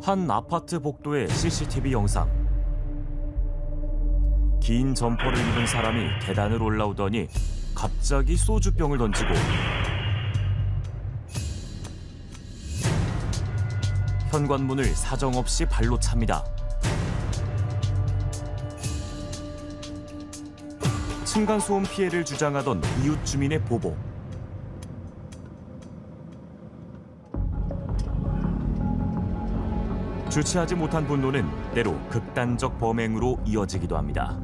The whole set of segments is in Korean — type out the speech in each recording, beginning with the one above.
한 아파트 복도의 CCTV 영상. 긴 점퍼를 입은 사람이 계단을 올라오더니 갑자기 소주병을 던지고 현관문을 사정없이 발로 찹니다. 층간소음 피해를 주장하던 이웃 주민의 보복. 주체하지 못한 분노는 때로 극단적 범행으로 이어지기도 합니다.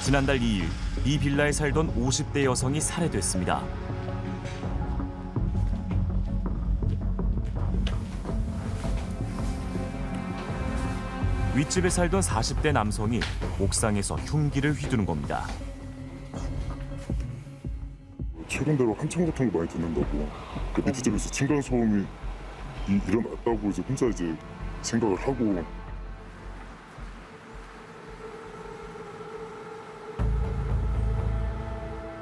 지난달 2일, 이 빌라에 살던 50대 여성이 살해됐습니다. 윗집에 살던 40대 남성이 옥상에서 흉기를 휘두른 겁니다. 최근 들어 한참 같은 거 많이 듣는다고. 그 밑에 집에서 층간소음이 일어났다고 이제 혼자 이제 생각을 하고.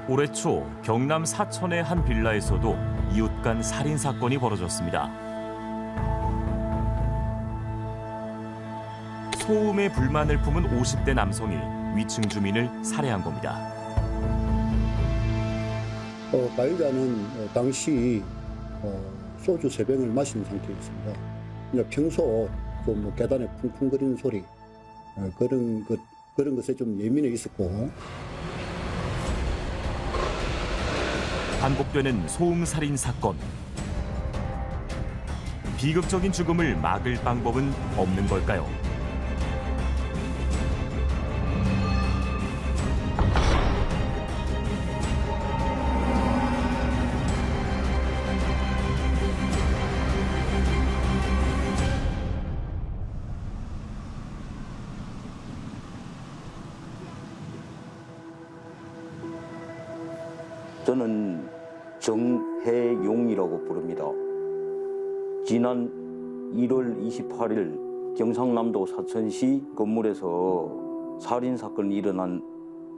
올해 초 경남 사천의 한 빌라에서도 이웃 간 살인 사건이 벌어졌습니다. 소음에 불만을 품은 50대 남성이 위층 주민을 살해한 겁니다. 가해자는 당시 소주 3병을 마신 상태였습니다. 평소 좀 계단에 쿵쿵거리는 소리 그런 것에 좀 예민해 있었고. 반복되는 소음 살인 사건. 비극적인 죽음을 막을 방법은 없는 걸까요? 저는 정혜용이라고 부릅니다. 지난 1월 28일 경상남도 사천시 건물에서 살인사건이 일어난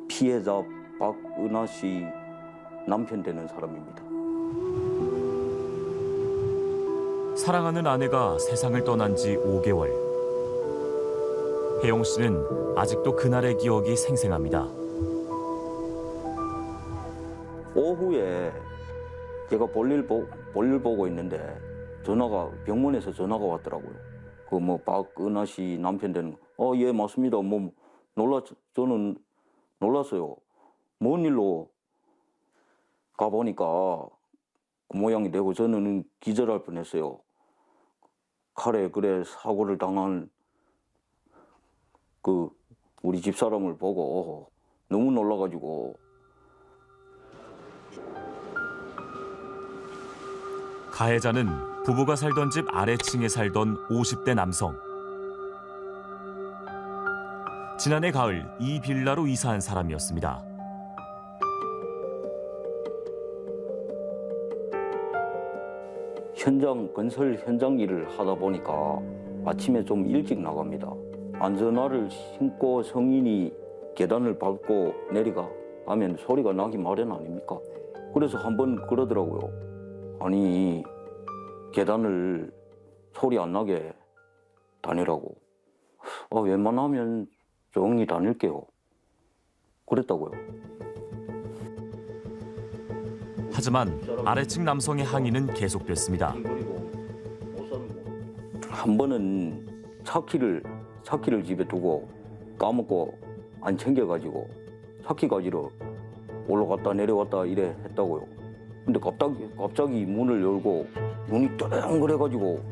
피해자 박은하 씨 남편 되는 사람입니다. 사랑하는 아내가 세상을 떠난 지 5개월. 혜용 씨는 아직도 그날의 기억이 생생합니다. 오후에 제가 볼일 보고 있는데 병원에서 전화가 왔더라고요. 박은하 씨 남편 되는 예 맞습니다. 저는 놀랐어요. 뭔 일로 가보니까 그 모양이 되고 저는 기절할 뻔했어요. 칼에 사고를 당한 우리 집사람을 보고 너무 놀라가지고. 가해자는 부부가 살던 집 아래층에 살던 50대 남성. 지난해 가을 이 빌라로 이사한 사람이었습니다. 건설 현장 일을 하다 보니까 아침에 좀 일찍 나갑니다. 안전화를 신고 성인이 계단을 밟고 내려가 하면 소리가 나기 마련 아닙니까? 그래서 한번 그러더라고요. 아니, 계단을 소리 안 나게 다니라고. 웬만하면 조용히 다닐게요. 그랬다고요. 하지만 아래층 남성의 항의는 계속됐습니다. 한 번은 차키를 집에 두고 까먹고 안 챙겨가지고 차키 가지러 올라갔다 내려왔다 이래 했다고요. 근데 갑자기 문을 열고 문이 뚜렁거려가지고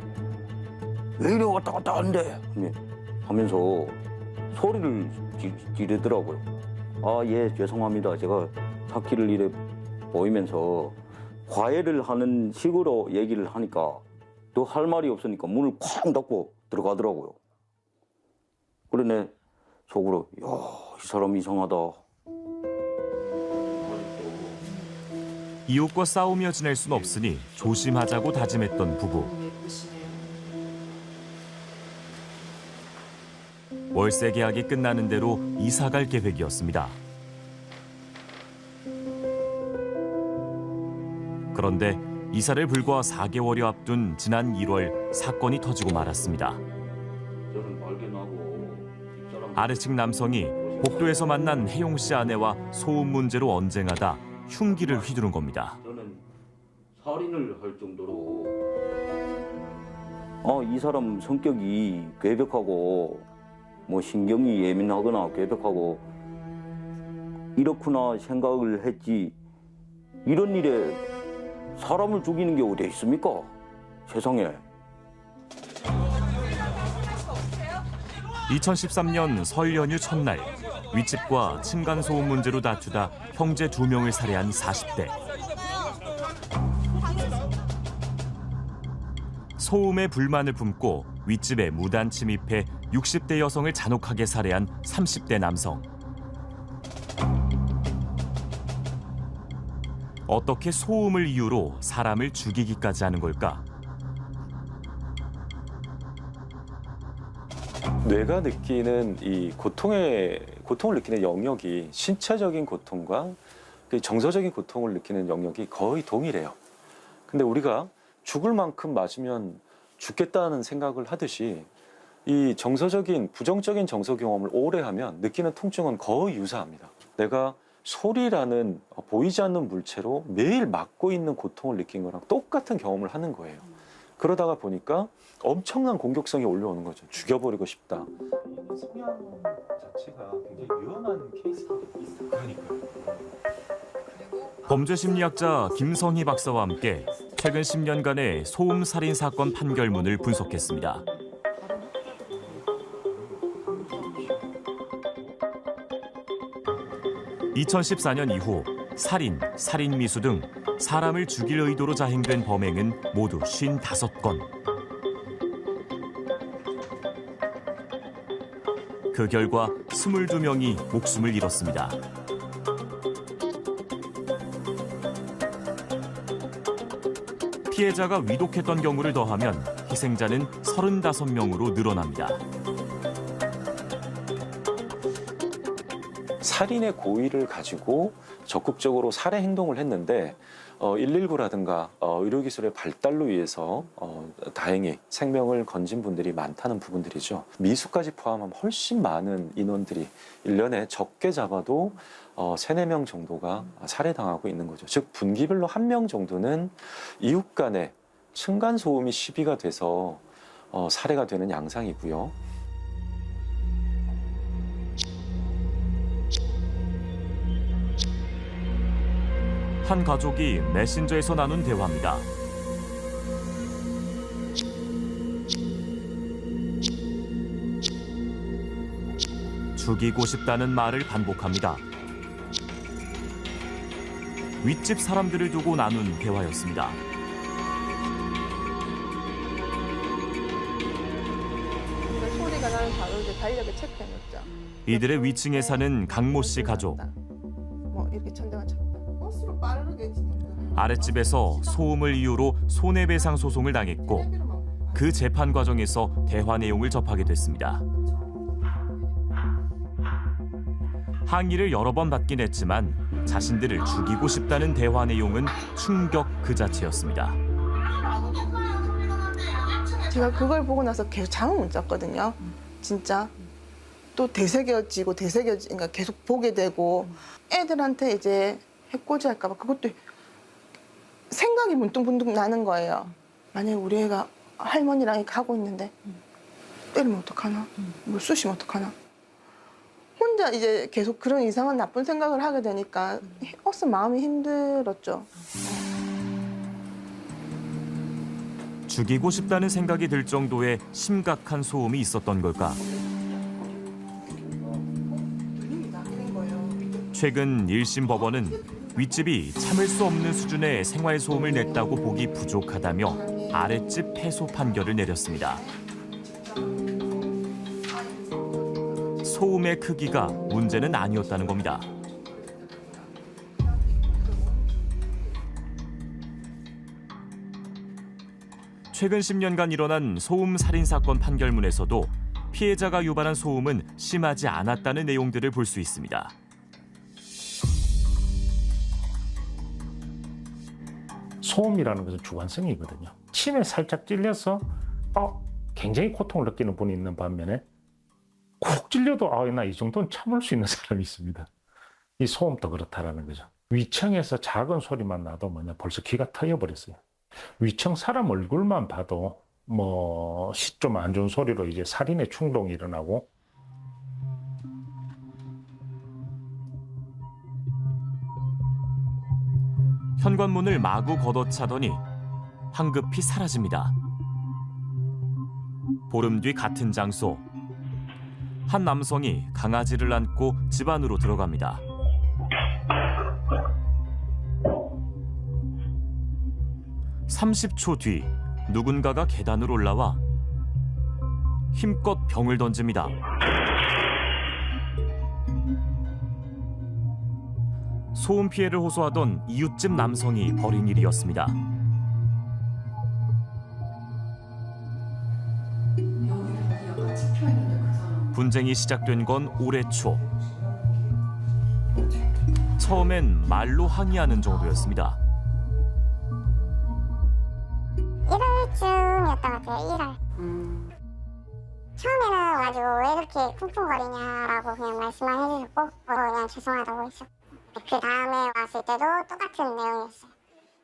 왜 이래 왔다 갔다 하는데 하면서 소리를 지르더라고요. 예 죄송합니다. 제가 차키를 이래 보이면서 과외를 하는 식으로 얘기를 하니까 또 할 말이 없으니까 문을 쾅 닫고 들어가더라고요. 그러네 속으로 이 사람 이상하다. 이웃과 싸우며 지낼 순 없으니 조심하자고 다짐했던 부부. 월세 계약이 끝나는 대로 이사갈 계획이었습니다. 그런데 이사를 불과 4개월여 앞둔 지난 1월 사건이 터지고 말았습니다. 저는 발견하고 아래측 남성이 복도에서 만난 혜용 씨 아내와 소음 문제로 언쟁하다 흉기를 휘두른 겁니다. 저는 살인을 할 정도로 이 사람 성격이 괴벽하고 뭐 신경이 예민하거나 괴벽하고 이렇구나 생각을 했지 이런 일에 사람을 죽이는 게 어디 있습니까? 세상에. 2013년 설 연휴 첫날 윗집과 층간소음 문제로 다투다 형제 2명을 살해한 40대. 소음에 불만을 품고 윗집에 무단 침입해 60대 여성을 잔혹하게 살해한 30대 남성. 어떻게 소음을 이유로 사람을 죽이기까지 하는 걸까? 뇌가 느끼는 이 고통을 느끼는 영역이 신체적인 고통과 정서적인 고통을 느끼는 영역이 거의 동일해요. 근데 우리가 죽을 만큼 맞으면 죽겠다는 생각을 하듯이 이 정서적인 부정적인 정서 경험을 오래 하면 느끼는 통증은 거의 유사합니다. 내가 소리라는 보이지 않는 물체로 매일 맞고 있는 고통을 느낀 거랑 똑같은 경험을 하는 거예요. 그러다가 보니까 엄청난 공격성이 올라오는 거죠. 죽여버리고 싶다. 성향 자체가 굉장히 위험한 케이스가 있어요. 그러니까요. 범죄심리학자 김성희 박사와 함께 최근 10년간의 소음 살인 사건 판결문을 분석했습니다. (2014년) 이후 살인, 살인미수 등 사람을 죽일 의도로 자행된 범행은 모두 55건. 그 결과 22명이 목숨을 잃었습니다. 피해자가 위독했던 경우를 더하면 희생자는 35명으로 늘어납니다. 살인의 고의를 가지고 적극적으로 살해 행동을 했는데 119라든가 의료기술의 발달로 인해서 다행히 생명을 건진 분들이 많다는 부분들이죠. 미수까지 포함하면 훨씬 많은 인원들이 1년에 적게 잡아도 3-4명 정도가 살해당하고 있는 거죠. 즉 분기별로 1명 정도는 이웃 간에 층간소음이 시비가 돼서 살해가 되는 양상이고요. 한 가족이 메신저에서 나눈 대화입니다. 죽이고 싶다는 말을 반복합니다. 윗집 사람들을 두고 나눈 대화였습니다. 소리가 나는 바로 이제 달력에 체크해놓자. 이들의 위층에 사는 강모 씨 가족. 뭐 이렇게 천장을 쳤다. 버스로 빠르게 아랫집에서 소음을 이유로 손해배상 소송을 당했고 그 재판 과정에서 대화 내용을 접하게 됐습니다. 항의를 여러 번 받긴 했지만 자신들을 죽이고 싶다는 대화 내용은 충격 그 자체였습니다. 제가 그걸 보고 나서 계속 잠을 못 잤거든요. 진짜 또 그러니까 계속 보게 되고 애들한테 이제 해코지 할까 봐 그것도 생각이 문득문득 나는 거예요. 만약에 우리 애가 할머니랑 이렇게 하고 있는데 때리면 어떡하나? 뭘 쑤시면 어떡하나? 혼자 이제 계속 그런 이상한 나쁜 생각을 하게 되니까 마음이 힘들었죠. 죽이고 싶다는 생각이 들 정도의 심각한 소음이 있었던 걸까? 최근 1심 법원은 윗집이 참을 수 없는 수준의 생활소음을 냈다고 보기 부족하다며 아랫집 패소 판결을 내렸습니다. 소음의 크기가 문제는 아니었다는 겁니다. 최근 10년간 일어난 소음 살인 사건 판결문에서도 피해자가 유발한 소음은 심하지 않았다는 내용들을 볼 수 있습니다. 소음이라는 것은 주관성이거든요. 침에 살짝 찔려서 굉장히 고통을 느끼는 분이 있는 반면에 콕 찔려도 나 이 정도는 참을 수 있는 사람이 있습니다. 이 소음도 그렇다라는 거죠. 위층에서 작은 소리만 나도 벌써 귀가 터져버렸어요. 위층 사람 얼굴만 봐도 좀 안 좋은 소리로 이제 살인의 충동이 일어나고, 현관문을 마구 걷어차더니 황급히 사라집니다. 보름 뒤 같은 장소, 한 남성이 강아지를 안고 집 안으로 들어갑니다. (30초) 뒤 누군가가 계단으로 올라와 힘껏 병을 던집니다. 소음 피해를 호소하던 이웃집 남성이 벌인 일이었습니다. 분쟁이 시작된 건 올해 초. 처음엔 말로 항의하는 정도였습니다. 1월쯤이었던 것 같아요. 1월. 처음에는 와가지고 왜 이렇게 쿵쿵거리냐라고 그냥 말씀만 해주셨고 그냥 죄송하다고 했었고, 그 다음에 왔을 때도 똑같은 내용이었어요.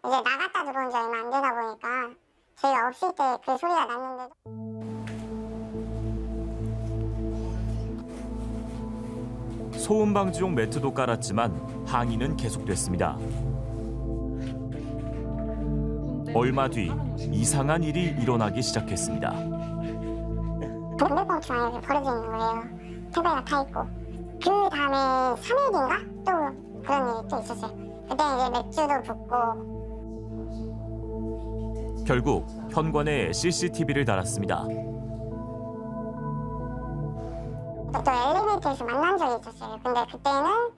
이제 나갔다 들어온 지 얼마 안 되다 보니까 저희가 없을 때 그 소리가 났는데도 소음 방지용 매트도 깔았지만 항의는 계속됐습니다. 얼마 뒤 이상한 일이 일어나기 시작했습니다. 담배꽁초 안에 버려져 있는 거예요. 택배가 타 있고. 그 다음에 3일인가 또 그런 일이 또 있었어요. 그때 이제 맥주도 붓고. 결국 현관에 CCTV를 달았습니다. 또 엘리베이터에서 만난 적이 있었어요. 근데 그때는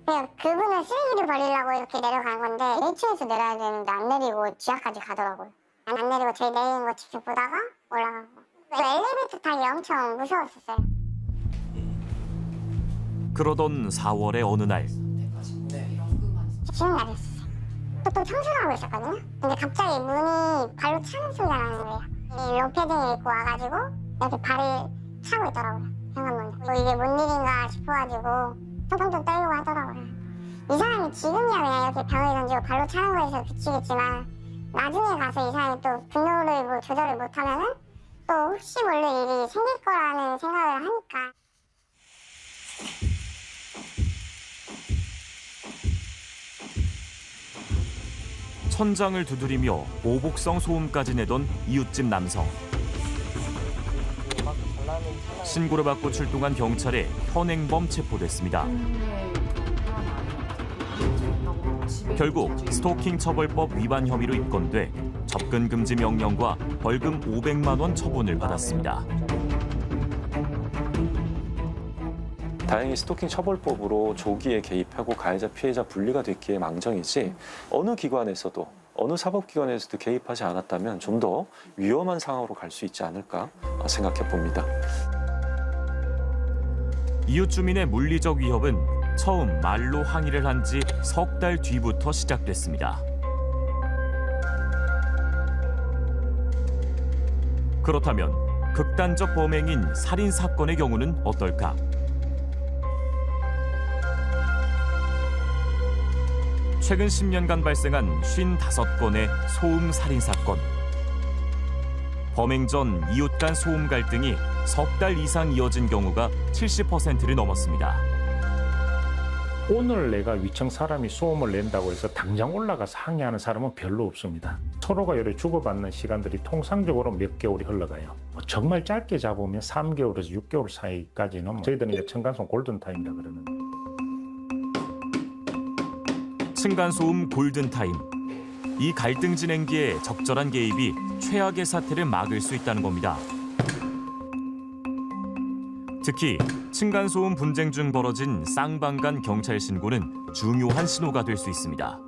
그냥 그분은 쓰레기를 버리려고 이렇게 내려간 건데 1층에서 내려야 되는데 안 내리고 지하까지 가더라고요. 안 내리고 저희 내리는 거 지켜보다가 올라가고. 엘리베이터 타기 엄청 무서웠었어요. 그러던 4월의 어느 날 쉬는 날이었어요. 또 청소를 하고 있었거든요. 근데 갑자기 문이 발로 차는 소리가 나는 거예요. 이 롱패딩을 입고 와가지고 이렇게 발을 차고 있더라고요. 현관문에. 이게 뭔 일인가 싶어가지고 tontonton 떨려고 하더라고요. 이 사람이 지금이야 그냥 이렇게 병을 던지고 발로 차는 거에서 그치겠지만 나중에 가서 이 사람이 또 분노를 조절을 못하면은 또 혹시 모를 일이 생길 거라는 생각을 하니까. 천장을 두드리며 오복성 소음까지 내던 이웃집 남성. 신고를 받고 출동한 경찰에 현행범 체포됐습니다. 결국 스토킹 처벌법 위반 혐의로 입건돼 접근 금지 명령과 벌금 500만 원 처분을 받았습니다. 다행히 스토킹 처벌법으로 조기에 개입하고 가해자 피해자 분리가 됐기에 망정이지 어느 기관에서도 어느 사법기관에서도 개입하지 않았다면 좀 더 위험한 상황으로 갈 수 있지 않을까 생각해 봅니다. 이웃 주민의 물리적 위협은 처음 말로 항의를 한 지 석 달 뒤부터 시작됐습니다. 그렇다면 극단적 범행인 살인 사건의 경우는 어떨까? 최근 10년간 발생한 55건의 소음 살인 사건. 범행 전 이웃 간 소음 갈등이 석 달 이상 이어진 경우가 70%를 넘었습니다. 오늘 내가 위층 사람이 소음을 낸다고 해서 당장 올라가서 항의하는 사람은 별로 없습니다. 서로가 이렇게 주고받는 시간들이 통상적으로 몇 개월이 흘러가요. 정말 짧게 잡으면 3개월에서 6개월 사이까지는 저희들은 이제 층간소음 골든타임이라 그러는데. 층간소음 골든타임. 이 갈등 진행기에 적절한 개입이 최악의 사태를 막을 수 있다는 겁니다. 특히 층간소음 분쟁 중 벌어진 쌍방간 경찰 신고는 중요한 신호가 될 수 있습니다.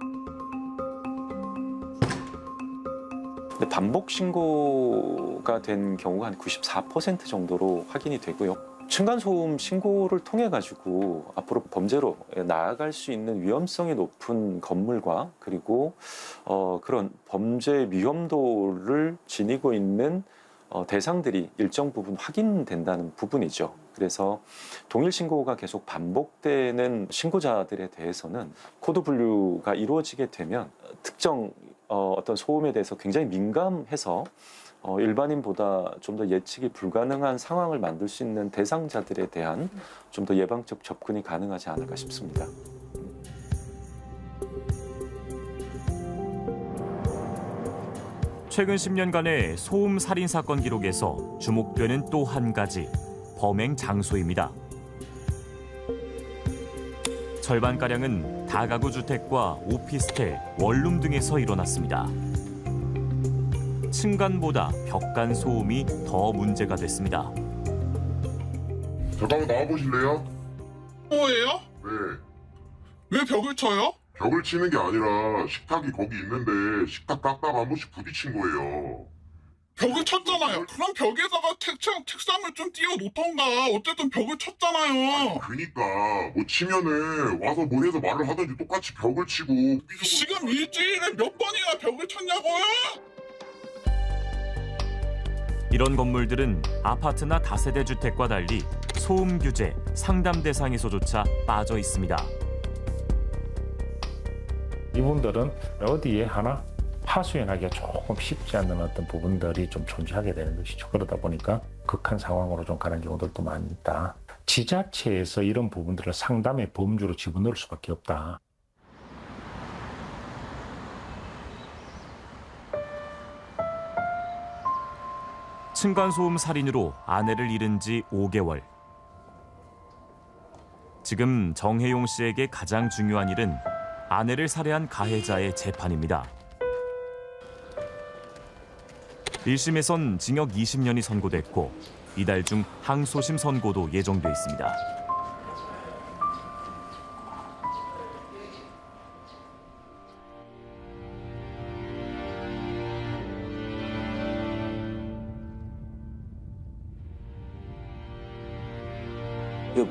근데 반복 신고가 된 경우가 한 94% 정도로 확인이 되고요. 층간소음 신고를 통해 가지고 앞으로 범죄로 나아갈 수 있는 위험성이 높은 건물과 그리고 그런 범죄 위험도를 지니고 있는 대상들이 일정 부분 확인된다는 부분이죠. 그래서 동일 신고가 계속 반복되는 신고자들에 대해서는 코드 분류가 이루어지게 되면 특정 어떤 소음에 대해서 굉장히 민감해서 일반인보다 좀 더 예측이 불가능한 상황을 만들 수 있는 대상자들에 대한 좀 더 예방적 접근이 가능하지 않을까 싶습니다. 최근 10년간의 소음 살인 사건 기록에서 주목되는 또 한 가지 범행 장소입니다. 절반가량은 다가구 주택과 오피스텔, 원룸 등에서 일어났습니다. 층간보다 벽간 소음이 더 문제가 됐습니다. 잠깐만 나와보실래요? 뭐예요? 네. 왜 벽을 쳐요? 벽을 치는 게 아니라 식탁이 거기 있는데 식탁 닦다가 한 번씩 부딪힌 거예요. 벽을 쳤잖아요. 그럼 벽에다가 책상을 좀 띄워 놓던가. 어쨌든 벽을 쳤잖아요. 그니까 뭐 치면은 와서 뭐 해서 말을 하든지 똑같이 벽을 치고 지금 일주일에 몇 번이나 벽을 쳤냐고요? 이런 건물들은 아파트나 다세대 주택과 달리 소음 규제, 상담 대상에서조차 빠져 있습니다. 이분들은 어디에 하나 하소연하기가 조금 쉽지 않는 어떤 부분들이 좀 존재하게 되는 것이죠. 그러다 보니까 극한 상황으로 좀 가는 경우들도 많이 있다. 지자체에서 이런 부분들을 상담의 범주로 집어넣을 수밖에 없다. 층간소음 살인으로 아내를 잃은 지 5개월. 지금 정혜용 씨에게 가장 중요한 일은 아내를 살해한 가해자의 재판입니다. 1심에선 징역 20년이 선고됐고 이달 중 항소심 선고도 예정돼 있습니다.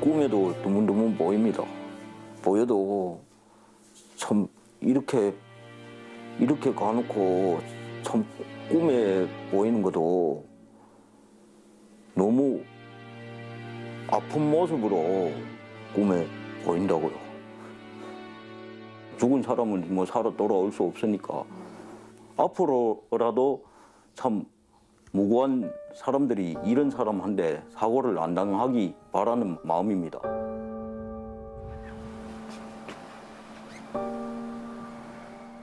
꿈에도 드문드문 보입니다. 보여도 참 이렇게 가놓고 참 꿈에 보이는 것도 너무 아픈 모습으로 꿈에 보인다고요. 죽은 사람은 뭐 살아 돌아올 수 없으니까 앞으로라도 참 무고한 사람들이 이런 사람한테 사고를 안 당하기 바라는 마음입니다.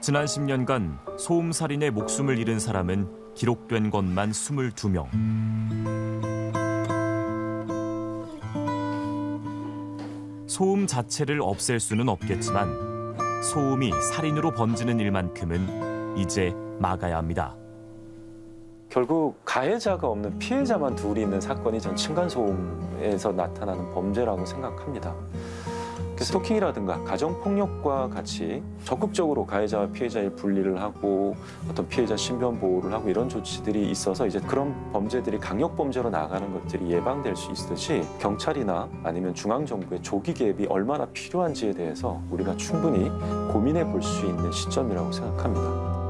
지난 10년간 소음 살인의 목숨을 잃은 사람은 기록된 것만 22명. 소음 자체를 없앨 수는 없겠지만 소음이 살인으로 번지는 일만큼은 이제 막아야 합니다. 결국 가해자가 없는 피해자만 둘이 있는 사건이 전 층간소음에서 나타나는 범죄라고 생각합니다. 스토킹이라든가 가정폭력과 같이 적극적으로 가해자와 피해자의 분리를 하고 어떤 피해자 신변 보호를 하고 이런 조치들이 있어서 이제 그런 범죄들이 강력범죄로 나아가는 것들이 예방될 수 있듯이 경찰이나 아니면 중앙정부의 조기 개입이 얼마나 필요한지에 대해서 우리가 충분히 고민해 볼 수 있는 시점이라고 생각합니다.